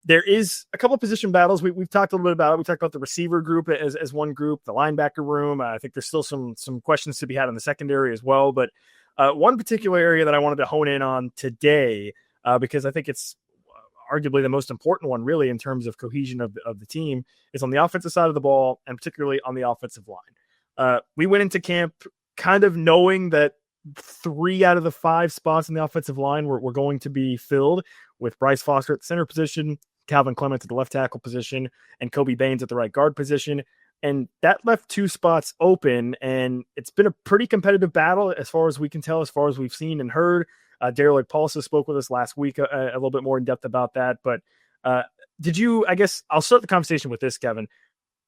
there is a couple of position battles. We've talked a little bit about it. We talked about the receiver group as one group, the linebacker room. I think there's still some questions to be had in the secondary as well. But one particular area that I wanted to hone in on today, because I think it's arguably the most important one really in terms of cohesion of the team, is on the offensive side of the ball, and particularly on the offensive line. We went into camp kind of knowing that 3 out of the 5 spots in the offensive line were going to be filled with Bryce Foster at the center position, Calvin Clements at the left tackle position, and Kobe Baines at the right guard position. And that left 2 spots open, and it's been a pretty competitive battle as far as we can tell, as far as we've seen and heard. Daryl Paulson spoke with us last week a little bit more in depth about that. But did you, I guess I'll start the conversation with this, Kevin,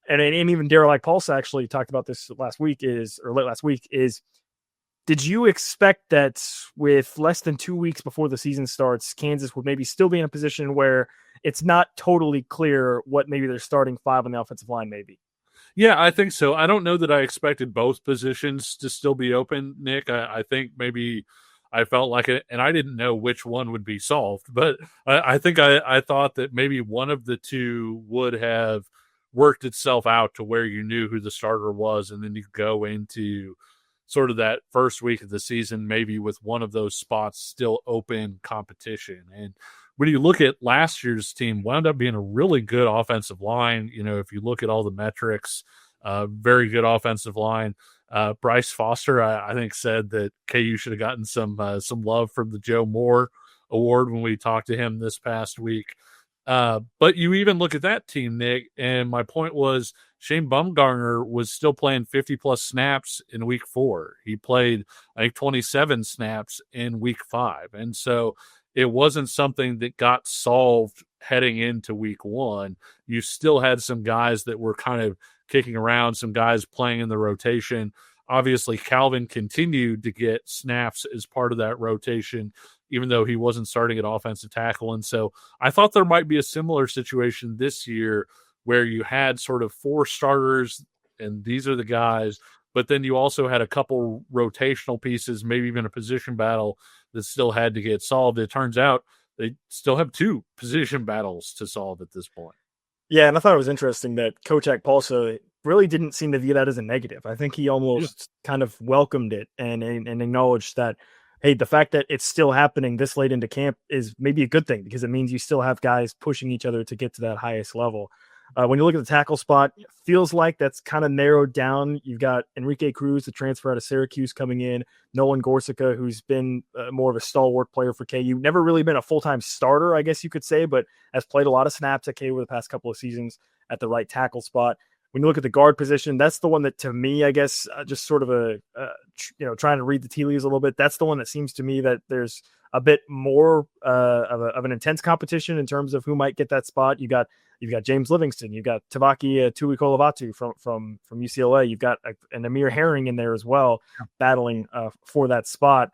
and even Daryl Paulson actually talked about this late last week, did you expect that with less than 2 weeks before the season starts, Kansas would maybe still be in a position where it's not totally clear what maybe their starting 5 on the offensive line may be? Yeah, I think so. I don't know that I expected both positions to still be open, Nick. I think maybe I felt like it, and I didn't know which one would be solved, but I think I thought that maybe one of the two would have worked itself out to where you knew who the starter was, and then you go into sort of that first week of the season, maybe with one of those spots still open competition. And when you look at last year's team, wound up being a really good offensive line. You know, if you look at all the metrics, very good offensive line. Bryce Foster, I think, said that KU should have gotten some love from the Joe Moore Award when we talked to him this past week. But you even look at that team, Nick, and my point was Shane Bumgarner was still playing 50-plus snaps in week 4. He played, I think, 27 snaps in week 5. And so it wasn't something that got solved heading into week 1. You still had some guys that were kind of kicking around, some guys playing in the rotation. Obviously, Calvin continued to get snaps as part of that rotation, even though he wasn't starting at offensive tackle. And so I thought there might be a similar situation this year where you had sort of 4 starters, and these are the guys, but then you also had a couple rotational pieces, maybe even a position battle that still had to get solved. It turns out they still have 2 position battles to solve at this point. Yeah, and I thought it was interesting that Coach Paulson really didn't seem to view that as a negative. I think he almost kind of welcomed it and acknowledged that, hey, the fact that it's still happening this late into camp is maybe a good thing, because it means you still have guys pushing each other to get to that highest level. When you look at the tackle spot, it feels like that's kind of narrowed down. You've got Enrique Cruz, the transfer out of Syracuse, coming in. Nolan Gorsica, who's been more of a stalwart player for KU. Never really been a full-time starter, I guess you could say, but has played a lot of snaps at KU over the past couple of seasons at the right tackle spot. When you look at the guard position, that's the one that, to me, I guess, just sort of trying to read the tea leaves a little bit, that's the one that seems to me that there's a bit more of an intense competition in terms of who might get that spot. You've got James Livingston, you've got Tavaki Tuikolovatu from UCLA, you've got an Amir Herring in there as well, battling for that spot.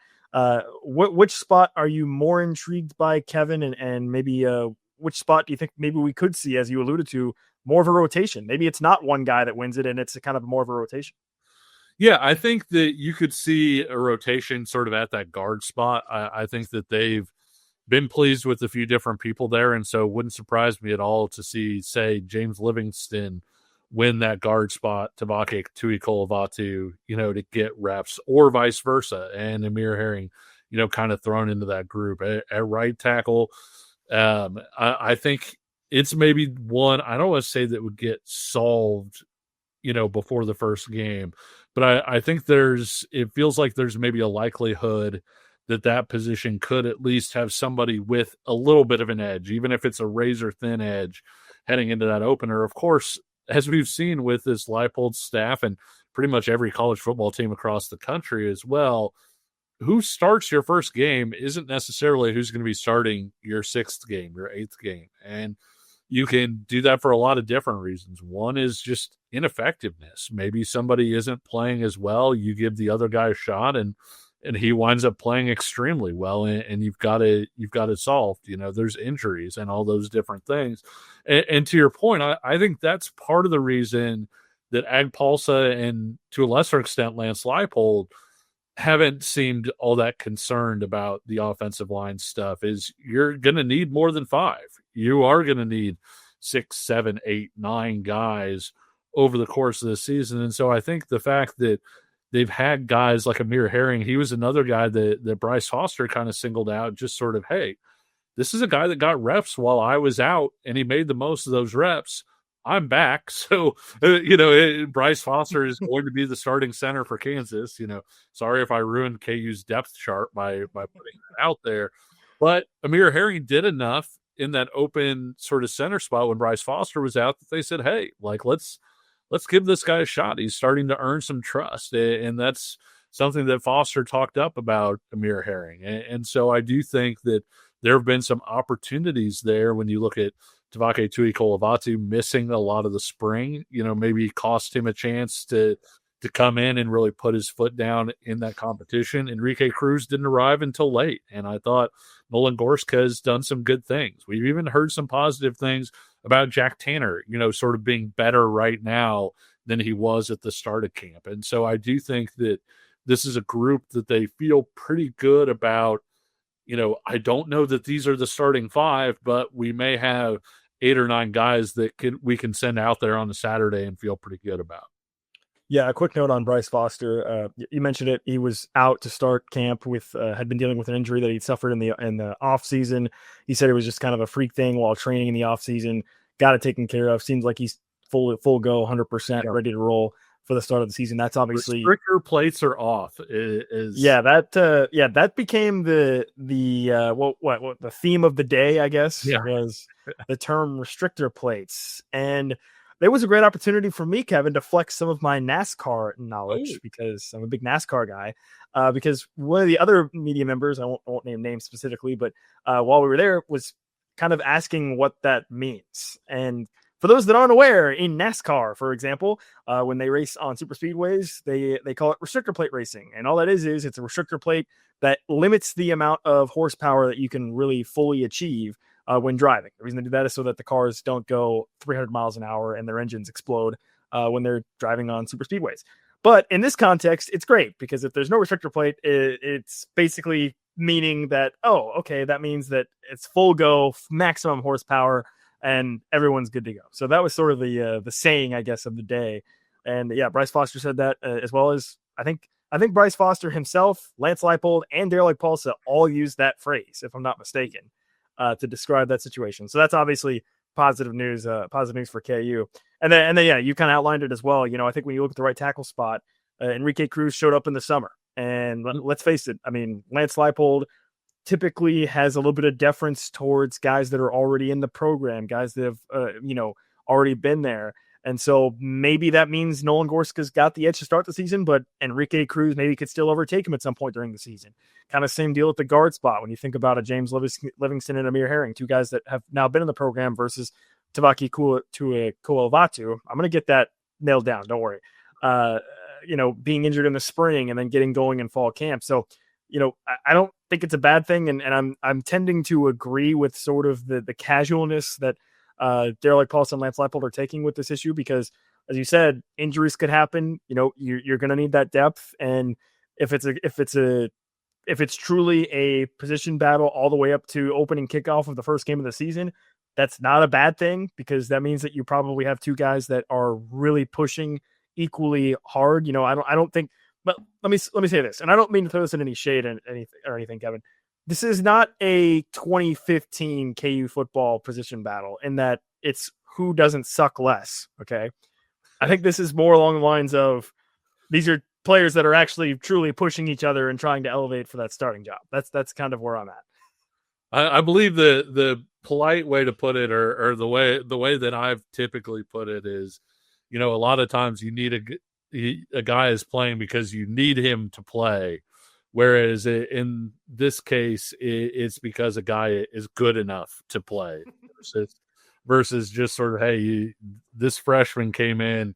Which spot are you more intrigued by, Kevin, and maybe which spot do you think maybe we could see, as you alluded to, more of a rotation? Maybe it's not one guy that wins it, and it's a kind of more of a rotation. Yeah, I think that you could see a rotation sort of at that guard spot. I think that they've been pleased with a few different people there, and so it wouldn't surprise me at all to see, say, James Livingston win that guard spot, Tavake Tuikolovatu, to get reps, or vice versa, and Amir Herring, kind of thrown into that group. At right tackle, I think it's maybe one, I don't want to say that would get solved, before the first game, but I think it feels like there's maybe a likelihood that position could at least have somebody with a little bit of an edge, even if it's a razor thin edge heading into that opener. Of course, as we've seen with this Leipold staff and pretty much every college football team across the country as well, who starts your first game isn't necessarily who's going to be starting your 6th game, your 8th game. And you can do that for a lot of different reasons. One is just ineffectiveness. Maybe somebody isn't playing as well. You give the other guy a shot, and he winds up playing extremely well, and you've got it solved. There's injuries and all those different things. And to your point, I think that's part of the reason that Agpalsa and, to a lesser extent, Lance Leipold haven't seemed all that concerned about the offensive line stuff. Is you're going to need more than 5. you are going to need 6, 7, 8, 9 guys over the course of the season. And so I think the fact that they've had guys like Amir Herring, he was another guy that Bryce Foster kind of singled out, just sort of, hey, this is a guy that got reps while I was out, and he made the most of those reps. I'm back. So, Bryce Foster is going to be the starting center for Kansas. Sorry if I ruined KU's depth chart by putting that out there. But Amir Herring did enough in that open sort of center spot when Bryce Foster was out that they said, hey, like, let's give this guy a shot. He's starting to earn some trust. And that's something that Foster talked up about Amir Herring. And so I do think that there have been some opportunities there when you look at Tavake Tuikolavatu missing a lot of the spring, maybe cost him a chance to come in and really put his foot down in that competition. Enrique Cruz didn't arrive until late, and I thought Nolan Gorska has done some good things. We've even heard some positive things about Jack Tanner, sort of being better right now than he was at the start of camp. And so I do think that this is a group that they feel pretty good about. I don't know that these are the starting 5, but we may have 8 or 9 guys that we can send out there on a Saturday and feel pretty good about. Yeah, a quick note on Bryce Foster. You mentioned it. He was out to start camp with had been dealing with an injury that he'd suffered in the off season. He said it was just kind of a freak thing while training in the off season. Got it taken care of. Seems like he's full go, 100% ready to roll for the start of the season. That's obviously restrictor plates are off. That became the theme of the day, I guess, was the term restrictor plates. And there was a great opportunity for me, Kevin, to flex some of my NASCAR knowledge because I'm a big NASCAR guy. Because one of the other media members, I won't name names specifically, but while we were there, was kind of asking what that means. And for those that aren't aware, in NASCAR, for example, when they race on super speedways, they call it restrictor plate racing. And all that is it's a restrictor plate that limits the amount of horsepower that you can really fully achieve when driving. The reason they do that is so that the cars don't go 300 miles an hour and their engines explode when they're driving on super speedways. But in this context, it's great because if there's no restrictor plate, it's basically meaning that, that means that it's full go, maximum horsepower, and everyone's good to go. So that was sort of the saying, I guess, of the day. And yeah, Bryce Foster said that as well as I think Bryce Foster himself, Lance Leipold, and Derek Paulsa all used that phrase, if I'm not mistaken, to describe that situation. So that's obviously positive news for KU. And then you kind of outlined it as well. I think when you look at the right tackle spot, Enrique Cruz showed up in the summer. And let's face it, I mean, Lance Leipold typically has a little bit of deference towards guys that are already in the program, guys that have, already been there. And so maybe that means Nolan Gorska's got the edge to start the season, but Enrique Cruz maybe could still overtake him at some point during the season. Kind of same deal at the guard spot when you think about a James Livingston and Amir Herring, 2 guys that have now been in the program versus Tavake Tuikolavatu. I'm going to get that nailed down. Don't worry. Being injured in the spring and then getting going in fall camp. So, I don't think it's a bad thing. And I'm tending to agree with sort of the casualness that Derek Paulson and Lance Leipold are taking with this issue, because as you said, injuries could happen. You're going to need that depth. And if it's truly a position battle all the way up to opening kickoff of the first game of the season, that's not a bad thing, because that means that you probably have 2 guys that are really pushing equally hard. I don't think, but let me say this, and I don't mean to throw this in any shade or anything, Kevin. This is not a 2015 KU football position battle in that it's who doesn't suck less. Okay. I think this is more along the lines of these are players that are actually truly pushing each other and trying to elevate for that starting job. That's kind of where I'm at. I believe the polite way to put it, or the way that I've typically put it is, a lot of times you need a guy is playing because you need him to play. Whereas in this case, it's because a guy is good enough to play versus just sort of, hey, this freshman came in,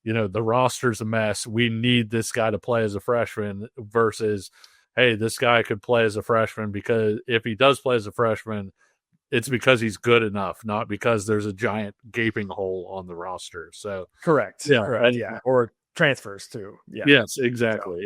the roster's a mess. We need this guy to play as a freshman versus, hey, this guy could play as a freshman because if he does play as a freshman, it's because he's good enough, not because there's a giant gaping hole on the roster. So correct. Yeah. Correct. Yeah. Or transfers too. Yeah. Yes, exactly.